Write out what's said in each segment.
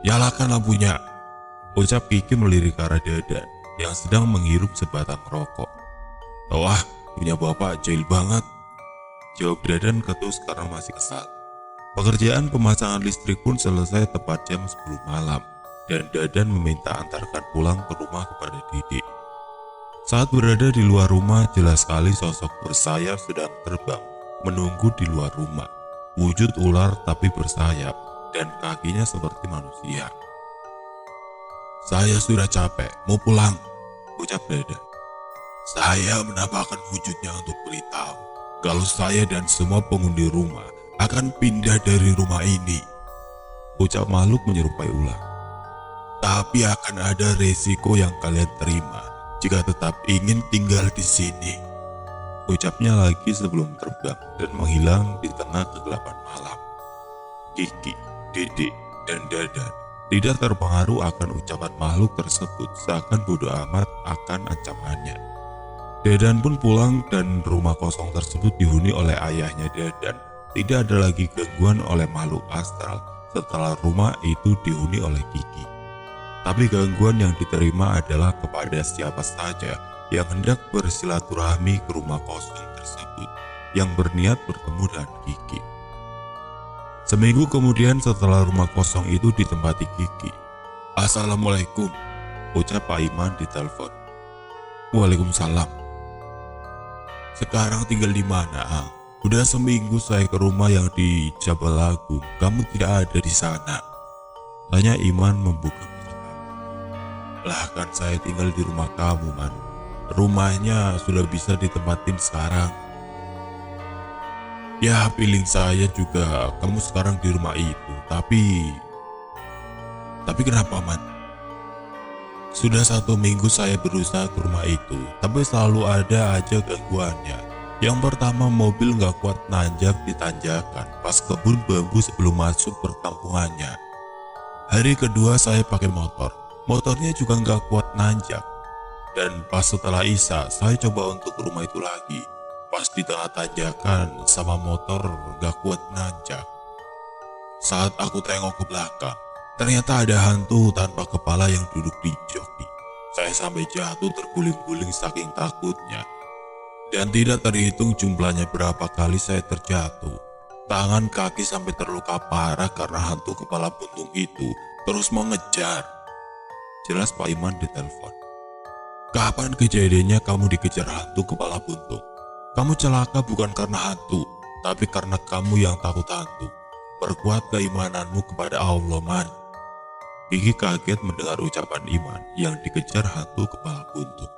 Nyalakan lampunya, ucap Kiki melirik ke arah Dadan yang sedang menghirup sebatang rokok. Wah, punya bapak jahil banget, jawab Dadan ketus karena masih kesal. Pekerjaan pemasangan listrik pun selesai tepat jam 10 malam dan Dadan meminta antarkan pulang ke rumah kepada Didik. Saat berada di luar rumah, jelas sekali sosok bersayap sedang terbang menunggu di luar rumah. Wujud ular tapi bersayap dan kakinya seperti manusia. Saya sudah capek, mau pulang, ucap Dadan. Saya menampakkan wujudnya untuk beritahu kalau saya dan semua penghuni rumah akan pindah dari rumah ini, ucap makhluk menyerupai ular. Tapi akan ada resiko yang kalian terima jika tetap ingin tinggal di sini, ucapnya lagi sebelum terbang dan menghilang di tengah kegelapan malam. Kiki, Didik, dan Dadan tidak terpengaruh akan ucapan makhluk tersebut, seakan bodoh amat akan ancamannya. Dadan pun pulang dan rumah kosong tersebut dihuni oleh ayahnya Dadan. Tidak ada lagi gangguan oleh makhluk astral setelah rumah itu dihuni oleh Kiki. Tapi gangguan yang diterima adalah kepada siapa saja yang hendak bersilaturahmi ke rumah kosong tersebut yang berniat bertemu dengan Kiki. Seminggu kemudian setelah rumah kosong itu ditempati Kiki. Assalamualaikum, ucap Pak Iman di telepon. Waalaikumsalam. Sekarang tinggal di mana? Udah seminggu saya ke rumah yang di Jabal Agung, kamu tidak ada di sana, tanya Iman membuka pintu. Lah kan saya tinggal di rumah kamu, Man. Rumahnya sudah bisa ditempatin sekarang. Ya, feeling saya juga kamu sekarang di rumah itu, tapi kenapa, Man? Sudah 1 minggu saya berusaha ke rumah itu, tapi selalu ada aja gangguannya. Yang pertama, mobil nggak kuat nanjak di tanjakan pas kebun bambu sebelum masuk perkampungannya. Hari kedua saya pakai motor, motornya juga nggak kuat nanjak. Dan pas setelah Isya, saya coba untuk ke rumah itu lagi. Pas di tengah tanjakan sama motor gak kuat nanjak. Saat aku tengok ke belakang, ternyata ada hantu tanpa kepala yang duduk di joki. Saya sampai jatuh terguling-guling saking takutnya. Dan tidak terhitung jumlahnya berapa kali saya terjatuh. Tangan kaki sampai terluka parah karena hantu kepala buntung itu terus mengejar. Jelas Pak Iman di telepon. Kapan kejadiannya kamu dikejar hantu kepala buntung? Kamu celaka bukan karena hantu, tapi karena kamu yang takut hantu. Perkuat keimananmu kepada Allah, Man. Kiki kaget mendengar ucapan Iman yang dikejar hantu kepala buntung.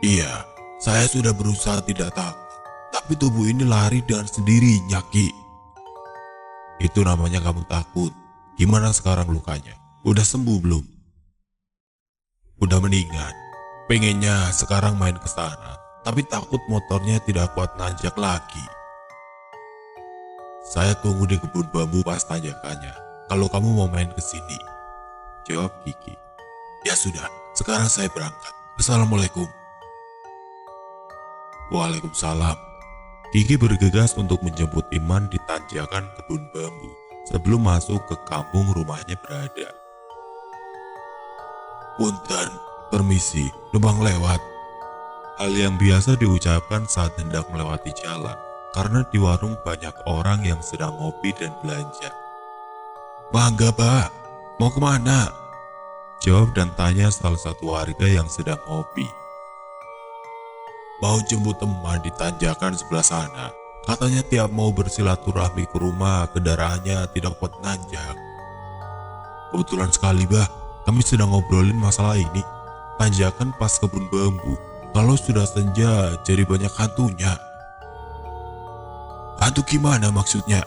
Iya, saya sudah berusaha tidak takut, tapi tubuh ini lari dengan sendirinya, Ki. Itu namanya kamu takut. Gimana sekarang lukanya? Udah sembuh belum? Udah mendingan. Pengennya sekarang main ke sana. Tapi takut motornya tidak kuat nanjak lagi. Saya tunggu di kebun bambu pas tanjakannya. Kalau kamu mau main ke sini, jawab Kiki. Ya sudah, sekarang saya berangkat. Assalamualaikum. Waalaikumsalam. Kiki bergegas untuk menjemput Iman di tanjakan kebun bambu sebelum masuk ke kampung rumahnya berada. Punten, permisi, numpang lewat. Hal yang biasa diucapkan saat hendak melewati jalan, karena di warung banyak orang yang sedang ngopi dan belanja. Mangga, Pak. Mau kemana? Jawab dan tanya salah satu warga yang sedang ngopi. Mau jemput teman di tanjakan sebelah sana. Katanya tiap mau bersilaturahmi ke rumah, kendaraannya tidak kuat nanjak. Kebetulan sekali, Bah. Kami sedang ngobrolin masalah ini. Tanjakan pas kebun bambu. Kalau sudah senja, jadi banyak hantunya. Hantu gimana maksudnya?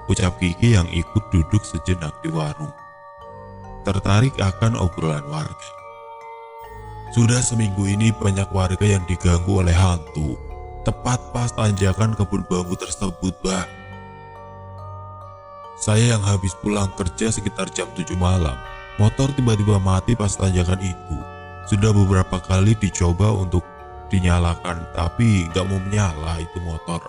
Ucap Kiki yang ikut duduk sejenak di warung. Tertarik akan obrolan warga. Sudah seminggu ini banyak warga yang diganggu oleh hantu. Tepat pas tanjakan kebun bambu tersebut, Bah. Saya yang habis pulang kerja sekitar jam 7 malam. Motor tiba-tiba mati pas tanjakan itu. Sudah beberapa kali dicoba untuk dinyalakan, tapi gak mau menyala itu motor.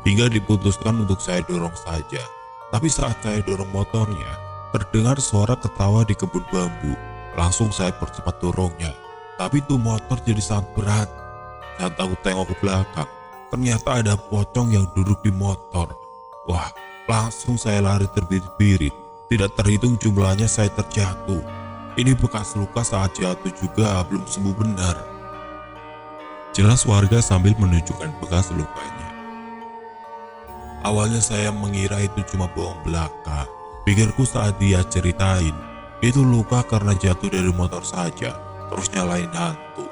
Hingga diputuskan untuk saya dorong saja. Tapi saat saya dorong motornya, terdengar suara ketawa di kebun bambu. Langsung saya percepat dorongnya. Tapi itu motor jadi sangat berat. Saat aku tengok ke belakang, ternyata ada pocong yang duduk di motor. Wah, langsung saya lari terbirit-birit. Tidak terhitung jumlahnya saya terjatuh. Ini bekas luka saat jatuh juga belum sembuh benar. Jelas warga sambil menunjukkan bekas lukanya. Awalnya saya mengira itu cuma bohong belaka. Pikirku saat dia ceritain, itu luka karena jatuh dari motor saja, terus nyalain hantu.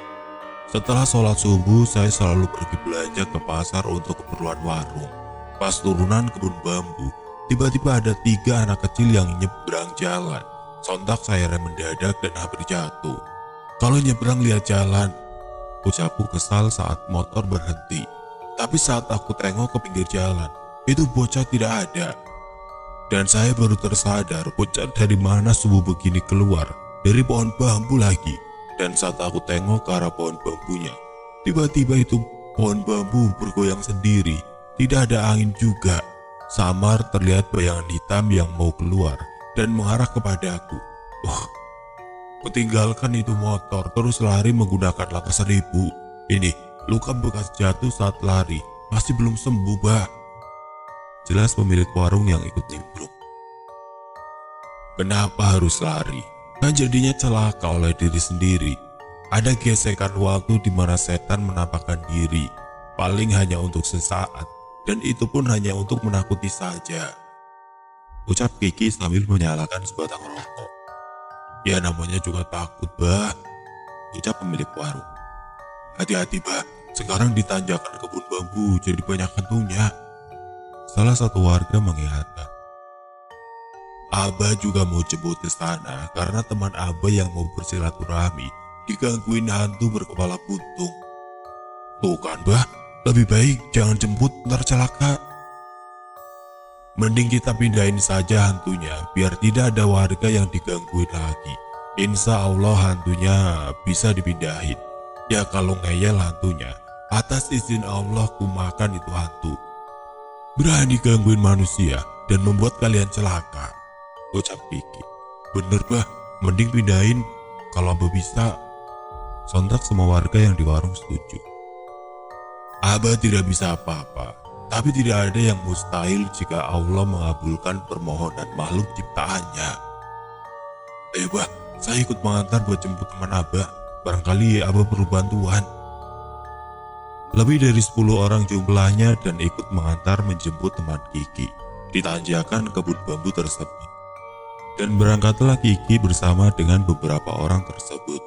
Setelah sholat subuh, saya selalu pergi belanja ke pasar untuk keperluan warung. Pas turunan kebun bambu, tiba-tiba ada 3 anak kecil yang nyebrang jalan. Sontak saya rem mendadak dan hampir jatuh. Kalau nyebrang lihat jalan, ucapku kesal saat motor berhenti. Tapi saat aku tengok ke pinggir jalan, itu bocah tidak ada. Dan saya baru tersadar bocah dari mana subuh begini keluar, dari pohon bambu lagi. Dan saat aku tengok ke arah pohon bambunya, tiba-tiba itu pohon bambu bergoyang sendiri. Tidak ada angin juga. Samar terlihat bayangan hitam yang mau keluar dan mengarah kepadaku. Kutinggalkan itu motor terus lari menggunakan langkah 1000. Ini luka bekas jatuh saat lari, masih belum sembuh, bah. Jelas pemilik warung yang ikut nimbrung. Kenapa harus lari? Kan jadinya celaka oleh diri sendiri. Ada gesekan waktu di mana setan menampakkan diri, paling hanya untuk sesaat, dan itu pun hanya untuk menakuti saja. Ucap Kiki sambil menyalakan sebatang rokok. Ya namanya juga takut, bah. Ucap pemilik warung. Hati-hati, bah, sekarang di tanjakan kebun bambu jadi banyak hantunya. Salah satu warga mengingatkan. Abah juga mau jemput ke sana karena teman Abah yang mau bersilaturahmi digangguin hantu berkepala buntung. Tuh kan, bah, lebih baik jangan jemput, ntar celaka. Mending kita pindahin saja hantunya biar tidak ada warga yang digangguin lagi. Insya Allah hantunya bisa dipindahin. Ya kalau ngeyel hantunya, atas izin Allah ku makan itu hantu. Berani gangguin manusia dan membuat kalian celaka, ucap Kiki. Bener, bah, mending pindahin kalau Abah bisa. Sontak semua warga yang di warung setuju. Abah tidak bisa apa-apa, tapi tidak ada yang mustahil jika Allah mengabulkan permohonan makhluk ciptaannya. Ayo, bah, saya ikut mengantar buat jemput teman Abah. Barangkali Abah perlu bantuan. Lebih dari 10 orang jumlahnya dan ikut mengantar menjemput teman Kiki di tanjakan kebun bambu tersebut. Dan berangkatlah Kiki bersama dengan beberapa orang tersebut.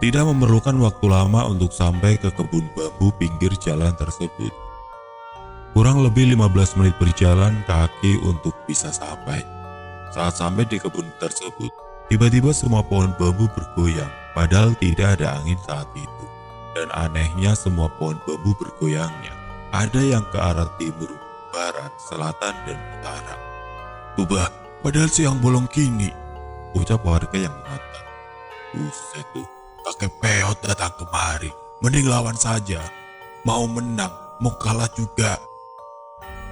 Tidak memerlukan waktu lama untuk sampai ke kebun bambu pinggir jalan tersebut. Kurang lebih 15 menit berjalan kaki untuk bisa sampai. Saat sampai di kebun tersebut, tiba-tiba semua pohon bambu bergoyang, padahal tidak ada angin saat itu. Dan anehnya semua pohon bambu bergoyangnya ada yang ke arah timur, barat, selatan, dan utara. Ubah, padahal siang bolong kini, ucap warga yang mengatakan. Buset tuh, kakek peot datang kemari, mending lawan saja. Mau menang, mau kalah juga.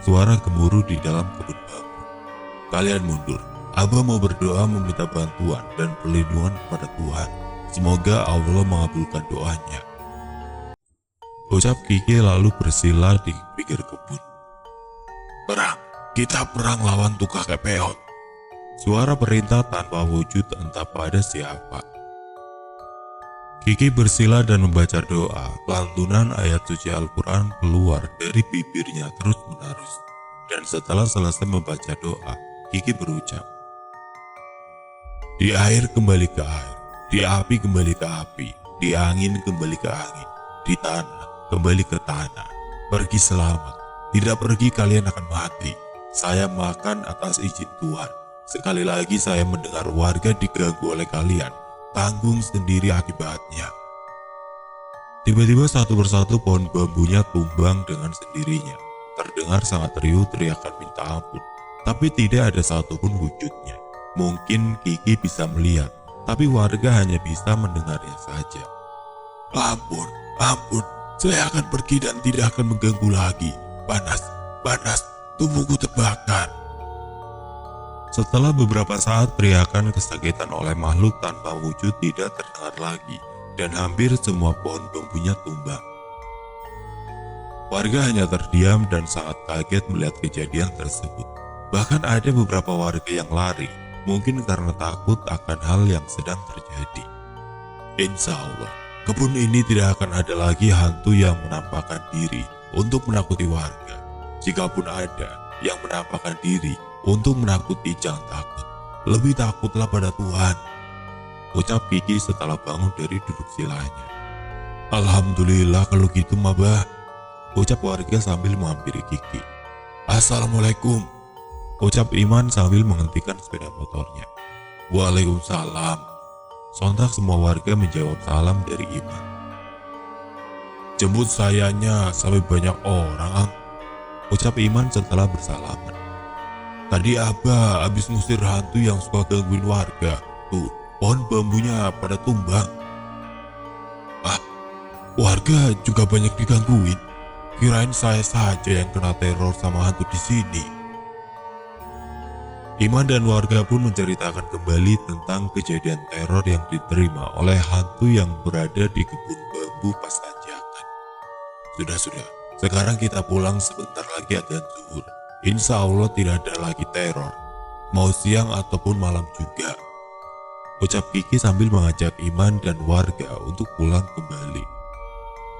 Suara gemuruh di dalam kebun bambu. Kalian mundur, Abah mau berdoa meminta bantuan dan perlindungan kepada Tuhan. Semoga Allah mengabulkan doanya. Ucap Kiki lalu bersila di pinggir kebun. Perang, kita perang lawan tuh kakek peot. Suara perintah tanpa wujud entah pada siapa. Kiki bersila dan membaca doa. Lantunan ayat suci Al-Quran keluar dari bibirnya terus menerus. Dan setelah selesai membaca doa, Kiki berucap. Di air kembali ke air, di api kembali ke api, di angin kembali ke angin, di tanah kembali ke tanah. Pergi selamat, tidak pergi kalian akan mati. Saya makan atas izin Tuhan. Sekali lagi saya mendengar warga diganggu oleh kalian, tanggung sendiri akibatnya. Tiba-tiba satu persatu pohon bambunya tumbang dengan sendirinya. Terdengar sangat riuh teriakan minta ampun, tapi tidak ada satupun wujudnya. Mungkin Kiki bisa melihat, tapi warga hanya bisa mendengarnya saja. Ampun, ampun, saya akan pergi dan tidak akan mengganggu lagi. Panas, panas, tubuhku terbakar. Setelah beberapa saat, teriakan kesakitan oleh makhluk tanpa wujud tidak terdengar lagi, dan hampir semua pohon bambunya tumbang. Warga hanya terdiam dan sangat kaget melihat kejadian tersebut. Bahkan ada beberapa warga yang lari, mungkin karena takut akan hal yang sedang terjadi. Insya Allah, kebun ini tidak akan ada lagi hantu yang menampakkan diri untuk menakuti warga. Jikapun ada yang menampakkan diri untuk menakuti, jangan takut. Lebih takutlah pada Tuhan, ucap Kiki setelah bangun dari duduk silanya. Alhamdulillah kalau gitu Mabah, ucap warga sambil menghampiri Kiki. Assalamualaikum, ucap Iman sambil menghentikan sepeda motornya. Waalaikumsalam. Sontak semua warga menjawab salam dari Iman. Jemput sayanya sampai banyak orang, ucap Iman setelah bersalaman. Tadi Abah habis ngusir hantu yang suka gangguin warga. Tuh, pohon bambunya pada tumbang. Ah, warga juga banyak digangguin. Kirain saya saja yang kena teror sama hantu di sini. Iman dan warga pun menceritakan kembali tentang kejadian teror yang diterima oleh hantu yang berada di kebun bambu pas tanjakan. Sudah, sekarang kita pulang, sebentar lagi adzan zuhur. Insya Allah tidak ada lagi teror, mau siang ataupun malam juga, ucap Kiki sambil mengajak Iman dan warga untuk pulang kembali.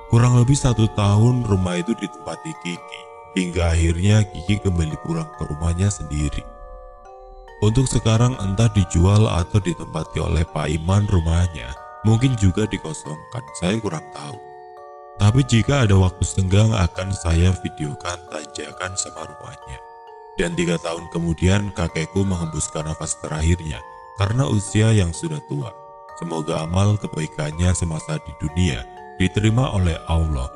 Kurang lebih 1 tahun rumah itu ditempati Kiki, hingga akhirnya Kiki kembali pulang ke rumahnya sendiri. Untuk sekarang entah dijual atau ditempati oleh Pak Iman rumahnya, mungkin juga dikosongkan, saya kurang tahu. Tapi jika ada waktu senggang akan saya videokan tanjakan sama rumahnya. Dan 3 tahun kemudian kakekku menghembuskan nafas terakhirnya karena usia yang sudah tua. Semoga amal kebaikannya semasa di dunia diterima oleh Allah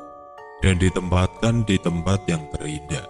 dan ditempatkan di tempat yang terindah.